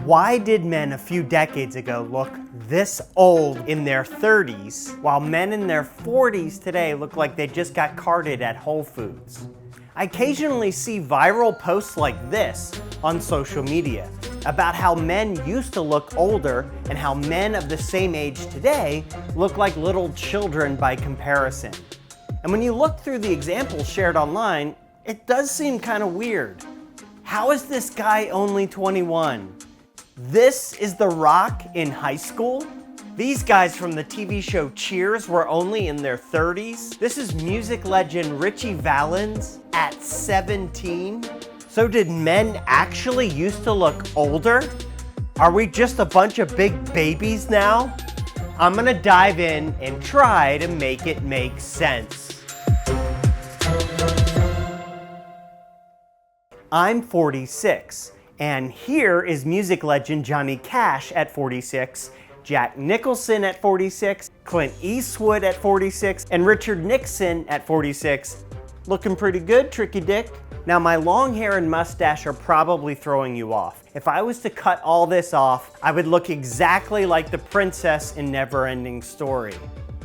Why did men a few decades ago look this old in their 30s, while men in their 40s today look like they just got carded at Whole Foods? I occasionally see viral posts like this on social media about how men used to look older and how men of the same age today look like little children by comparison. And when you look through the examples shared online, it does seem kind of weird. How is this guy only 21? This is The Rock in high school? These guys from the TV show Cheers were only in their 30s? This is music legend Ritchie Valens at 17? So did men actually used to look older? Are we just a bunch of big babies now? I'm gonna dive in and try to make it make sense. I'm 46. And here is music legend Johnny Cash at 46, Jack Nicholson at 46, Clint Eastwood at 46, and Richard Nixon at 46. Looking pretty good, Tricky Dick. Now my long hair and mustache are probably throwing you off. If I was to cut all this off, I would look exactly like the princess in Neverending Story.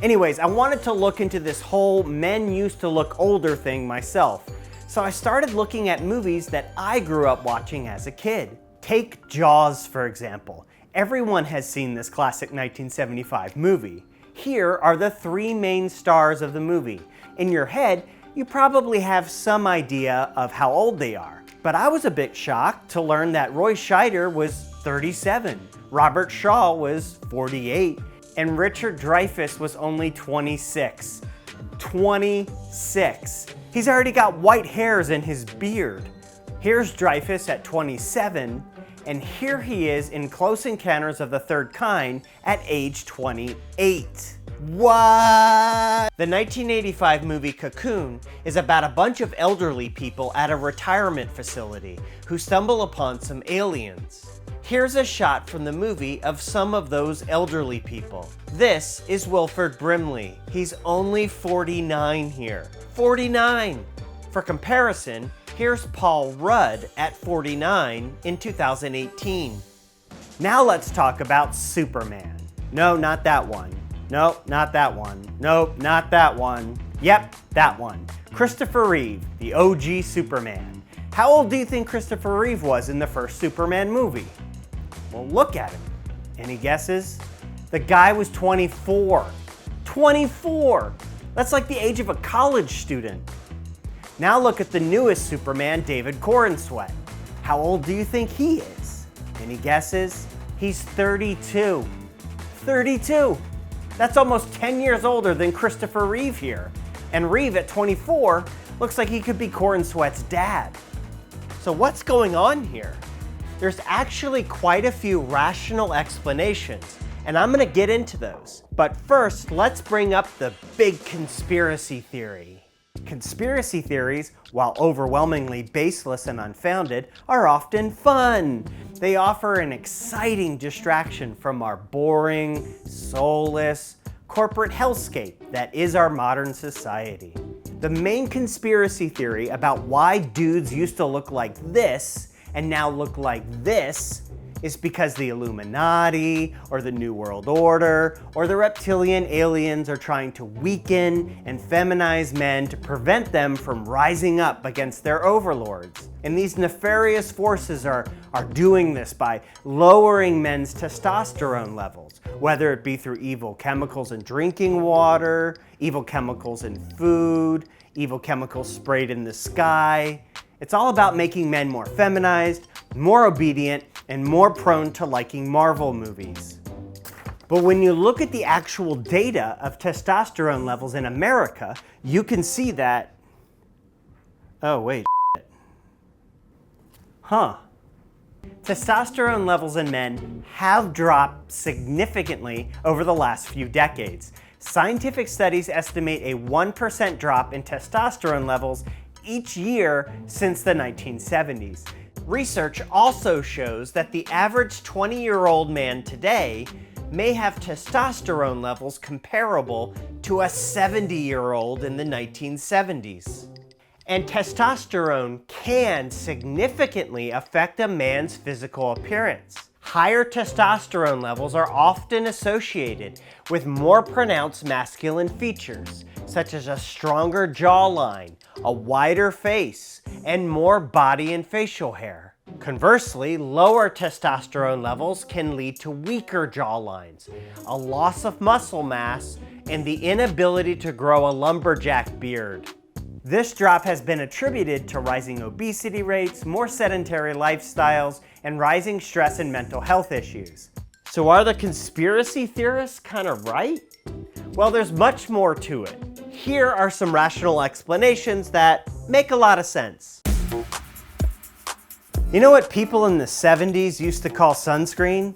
Anyways, I wanted to look into this whole men used to look older thing myself. So I started looking at movies that I grew up watching as a kid. Take Jaws, for example. Everyone has seen this classic 1975 movie. Here are the three main stars of the movie. In your head, you probably have some idea of how old they are. But I was a bit shocked to learn that Roy Scheider was 37, Robert Shaw was 48, and Richard Dreyfuss was only 26. 26. He's already got white hairs in his beard. Here's Dreyfuss at 27, and here he is in Close Encounters of the Third Kind at age 28. What? The 1985 movie Cocoon is about a bunch of elderly people at a retirement facility who stumble upon some aliens. Here's a shot from the movie of some of those elderly people. This is Wilford Brimley. He's only 49 here. 49! For comparison, here's Paul Rudd at 49 in 2018. Now let's talk about Superman. No, not that one. Nope, not that one. Nope, not that one. Yep, that one. Christopher Reeve, the OG Superman. How old do you think Christopher Reeve was in the first Superman movie? Well, look at him. Any guesses? The guy was 24. 24! That's like the age of a college student. Now look at the newest Superman, David Corenswet. How old do you think he is? Any guesses? He's 32. 32! That's almost 10 years older than Christopher Reeve here. And Reeve at 24 looks like he could be Corenswet's dad. So what's going on here? There's actually quite a few rational explanations, and I'm gonna get into those. But first, let's bring up the big conspiracy theory. Conspiracy theories, while overwhelmingly baseless and unfounded, are often fun. They offer an exciting distraction from our boring, soulless, corporate hellscape that is our modern society. The main conspiracy theory about why dudes used to look like this and now look like this is because the Illuminati, or the New World Order, or the reptilian aliens are trying to weaken and feminize men to prevent them from rising up against their overlords. And these nefarious forces are doing this by lowering men's testosterone levels, whether it be through evil chemicals in drinking water, evil chemicals in food, evil chemicals sprayed in the sky. It's all about making men more feminized, more obedient, and more prone to liking Marvel movies. But when you look at the actual data of testosterone levels in America, you can see that, oh wait, testosterone levels in men have dropped significantly over the last few decades. Scientific studies estimate a 1% drop in testosterone levels each year since the 1970s. Research also shows that the average 20-year-old man today may have testosterone levels comparable to a 70-year-old in the 1970s. And testosterone can significantly affect a man's physical appearance. higher testosterone levels are often associated with more pronounced masculine features, such as a stronger jawline, a wider face, and more body and facial hair. Conversely, lower testosterone levels can lead to weaker jawlines, a loss of muscle mass, and the inability to grow a lumberjack beard. This drop has been attributed to rising obesity rates, more sedentary lifestyles, and rising stress and mental health issues. So are the conspiracy theorists kind of right? Well, there's much more to it. Here are some rational explanations that make a lot of sense. You know what people in the 70s used to call sunscreen?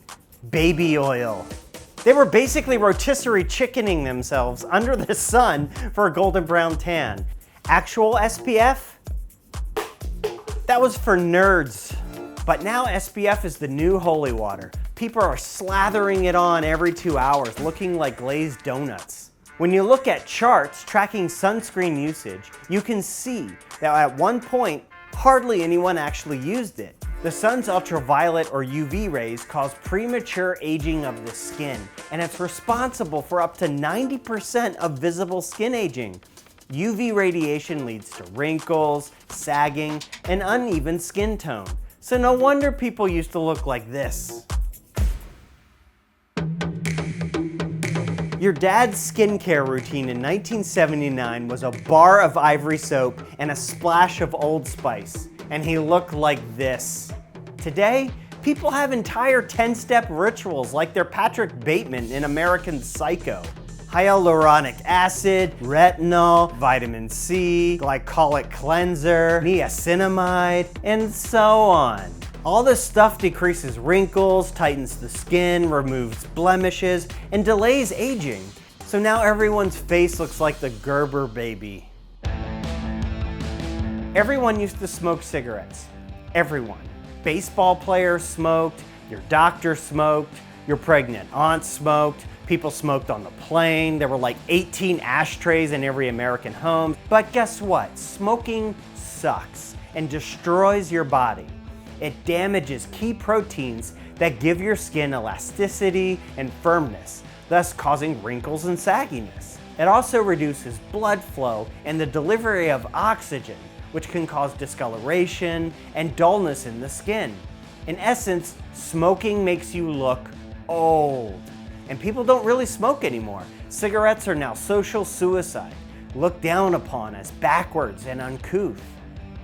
Baby oil. They were basically rotisserie chickening themselves under the sun for a golden brown tan. Actual SPF? That was for nerds. But now SPF is the new holy water. People are slathering it on every 2 hours, looking like glazed donuts. When you look at charts tracking sunscreen usage, you can see that at one point, hardly anyone actually used it. The sun's ultraviolet or UV rays cause premature aging of the skin, and it's responsible for up to 90% of visible skin aging. UV radiation leads to wrinkles, sagging, and uneven skin tone. So no wonder people used to look like this. Your dad's skincare routine in 1979 was a bar of Ivory soap and a splash of Old Spice, and he looked like this. Today, people have entire 10-step rituals like they're Patrick Bateman in American Psycho. Hyaluronic acid, retinol, vitamin C, glycolic cleanser, niacinamide, and so on. All this stuff decreases wrinkles, tightens the skin, removes blemishes, and delays aging. So now everyone's face looks like the Gerber baby. Everyone used to smoke cigarettes. Everyone. Baseball players smoked, your doctor smoked, your pregnant aunt smoked, people smoked on the plane, there were like 18 ashtrays in every American home. But guess what? Smoking sucks and destroys your body. It damages key proteins that give your skin elasticity and firmness, thus causing wrinkles and sagginess. It also reduces blood flow and the delivery of oxygen, which can cause discoloration and dullness in the skin. In essence, smoking makes you look old. And people don't really smoke anymore. Cigarettes are now social suicide, looked down upon as backwards and uncouth.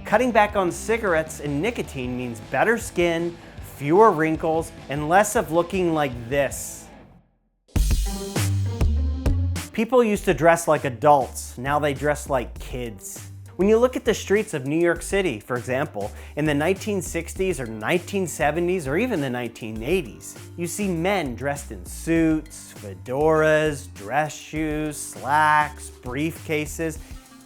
Cutting back on cigarettes and nicotine means better skin, fewer wrinkles, and less of looking like this. People used to dress like adults, now they dress like kids. When you look at the streets of New York City, for example, in the 1960s or 1970s or even the 1980s, you see men dressed in suits, fedoras, dress shoes, slacks, briefcases.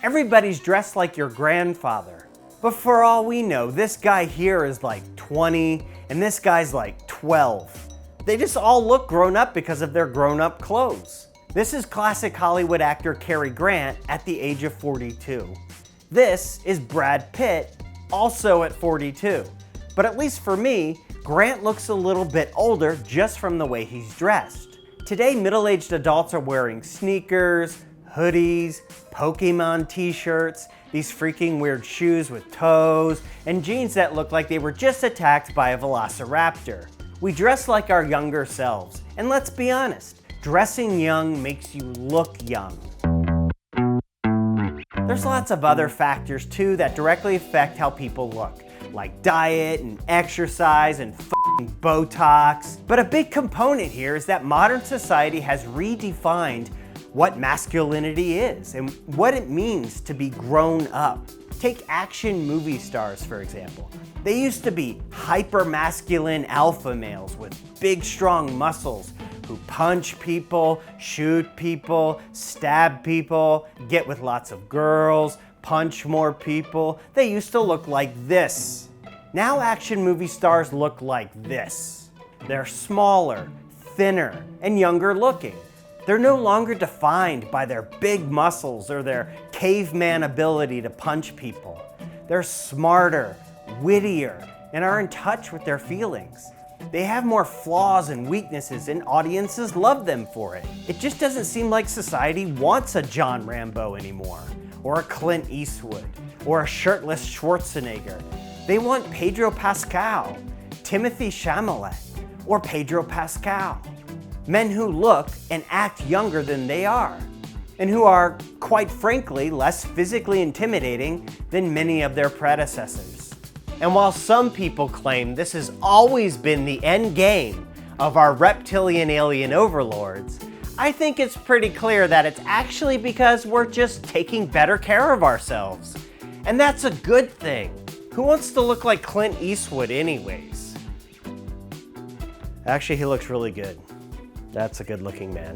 Everybody's dressed like your grandfather. But for all we know, this guy here is like 20 and this guy's like 12. They just all look grown up because of their grown up clothes. This is classic Hollywood actor Cary Grant at the age of 42. This is Brad Pitt, also at 42. But at least for me, Grant looks a little bit older just from the way he's dressed. Today, middle-aged adults are wearing sneakers, hoodies, Pokemon t-shirts, these freaking weird shoes with toes, and jeans that look like they were just attacked by a velociraptor. We dress like our younger selves, and let's be honest, dressing young makes you look young. There's lots of other factors too that directly affect how people look, like diet and exercise and f***ing Botox. But a big component here is that modern society has redefined what masculinity is and what it means to be grown up. Take action movie stars, for example. They used to be hyper-masculine alpha males with big, strong muscles who punch people, shoot people, stab people, get with lots of girls, punch more people. They used to look like this. Now action movie stars look like this. They're smaller, thinner, and younger looking. They're no longer defined by their big muscles or their caveman ability to punch people. They're smarter, wittier, and are in touch with their feelings. They have more flaws and weaknesses, and audiences love them for it. It just doesn't seem like society wants a John Rambo anymore, or a Clint Eastwood, or a shirtless Schwarzenegger. They want Pedro Pascal, Timothy Chalamet, or Pedro Pascal. Men who look and act younger than they are, and who are, quite frankly, less physically intimidating than many of their predecessors. And while some people claim this has always been the end game of our reptilian alien overlords, I think it's pretty clear that it's actually because we're just taking better care of ourselves. And that's a good thing. Who wants to look like Clint Eastwood anyways? Actually, he looks really good. That's a good looking man.